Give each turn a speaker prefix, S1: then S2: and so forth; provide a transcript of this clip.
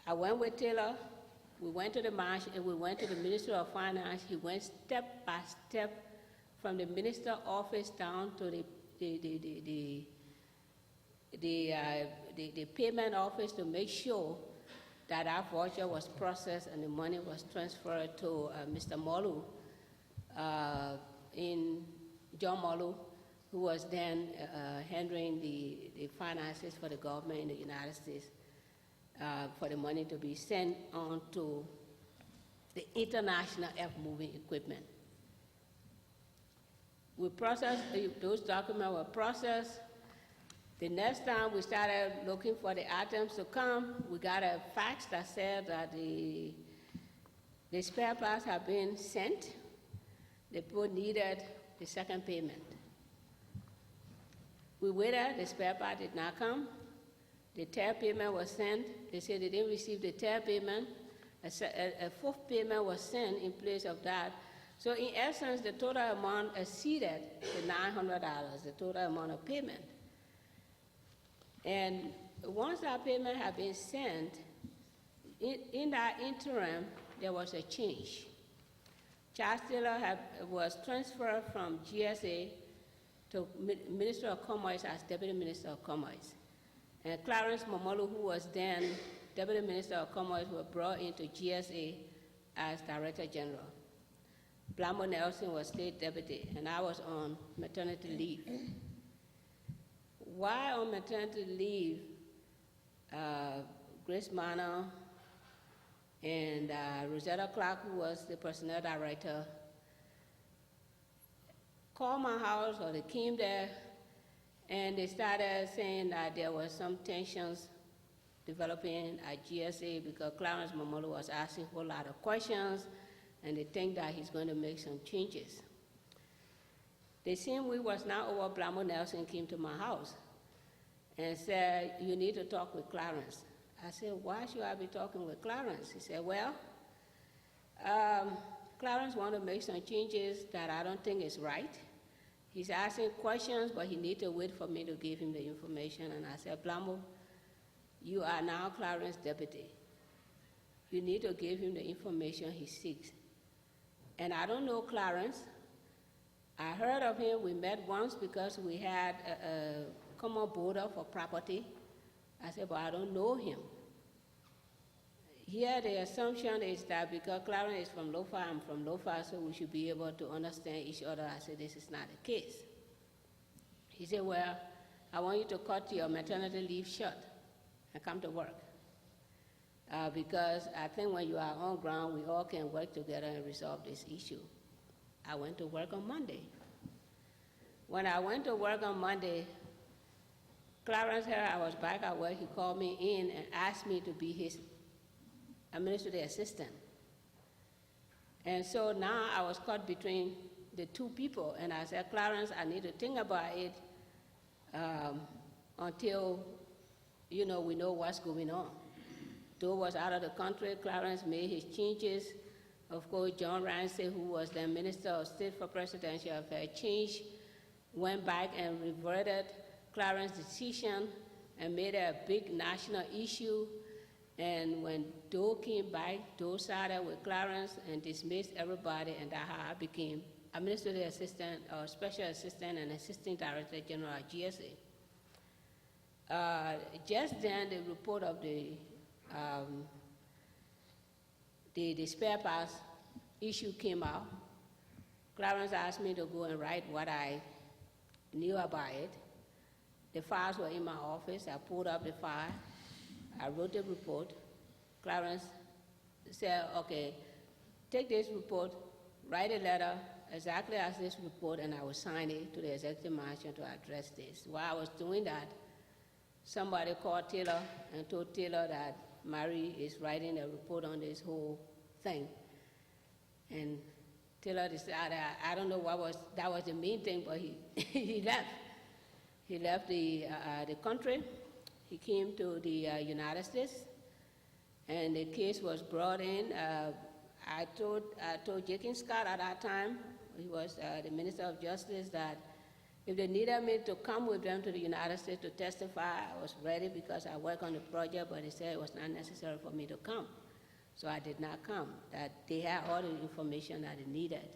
S1: I went with Taylor. We went to the march and we went to the Minister of Finance. He went step by step from the minister office down to the payment office to make sure that our voucher was processed and the money was transferred to Mr. Molu, John Molu, who was then handling the finances for the government in the United States, for the money to be sent on to the international F-moving equipment. We processed, those documents were processed. The next time we started looking for the items to come, we got a fax that said that the spare parts have been sent. The people needed the second payment. We waited, the spare part did not come. The third payment was sent. They said they didn't receive the third payment. A fourth payment was sent in place of that. So in essence, the total amount exceeded the $900, the total amount of payment. And once that payment had been sent, in that interim, there was a change. Charles Taylor was transferred from GSA to Minister of Commerce as Deputy Minister of Commerce. And Clarence Momolu, who was then Deputy Minister of Commerce, was brought into GSA as Director General. Blamo Nelson was State Deputy, and I was on maternity leave. While on maternity leave, Grace Manor and Rosetta Clark, who was the Personnel Director, called my house, or they came there, and they started saying that there were some tensions developing at GSA because Clarence Momolu was asking a whole lot of questions, and they think that he's going to make some changes. The same week was now over, Blamo Nelson came to my house and said, "You need to talk with Clarence." I said, "Why should I be talking with Clarence?" He said, "Well, Clarence wants to make some changes that I don't think is right. He's asking questions, but he needs to wait for me to give him the information." And I said, "Blamo, you are now Clarence's deputy. You need to give him the information he seeks. And I don't know Clarence. I heard of him. We met once because we had a common border for property." I said, "But I don't know him." Here the assumption is that because Clarence is from Lofa, I'm from Lofa, so we should be able to understand each other. I said, "This is not the case." He said, "Well, I want you to cut your maternity leave short and come to work. Because I think when you are on ground, we all can work together and resolve this issue." I went to work on Monday. When I went to work on Monday, Clarence heard I was back at work. He called me in and asked me to be his administrative assistant. And so now I was caught between the two people, and I said, "Clarence, I need to think about it until we know what's going on." Joe was out of the country. Clarence made his changes. Of course, John Ramsey, who was the Minister of State for Presidential Affairs, changed, went back and reverted Clarence's decision and made it a big national issue. And when Doe came back, Doe sided with Clarence and dismissed everybody, and that's how I became administrative assistant or special assistant and assistant director general at GSA. Just then, the report of the spare parts issue came out. Clarence asked me to go and write what I knew about it. The files were in my office. I pulled up the file. I wrote the report. Clarence said, "Okay, take this report, write a letter exactly as this report, and I will sign it to the executive mansion to address this." While I was doing that, somebody called Taylor and told Taylor that Mary is writing a report on this whole thing. And Taylor decided, I don't know that was the main thing, but he left. He left the country. He came to the United States, and the case was brought in. I told Jenkins Scott at that time, he was the Minister of Justice, that If they needed me to come with them to the United States to testify, I was ready because I work on the project, but they said it was not necessary for me to come. So I did not come. That they had all the information that they needed.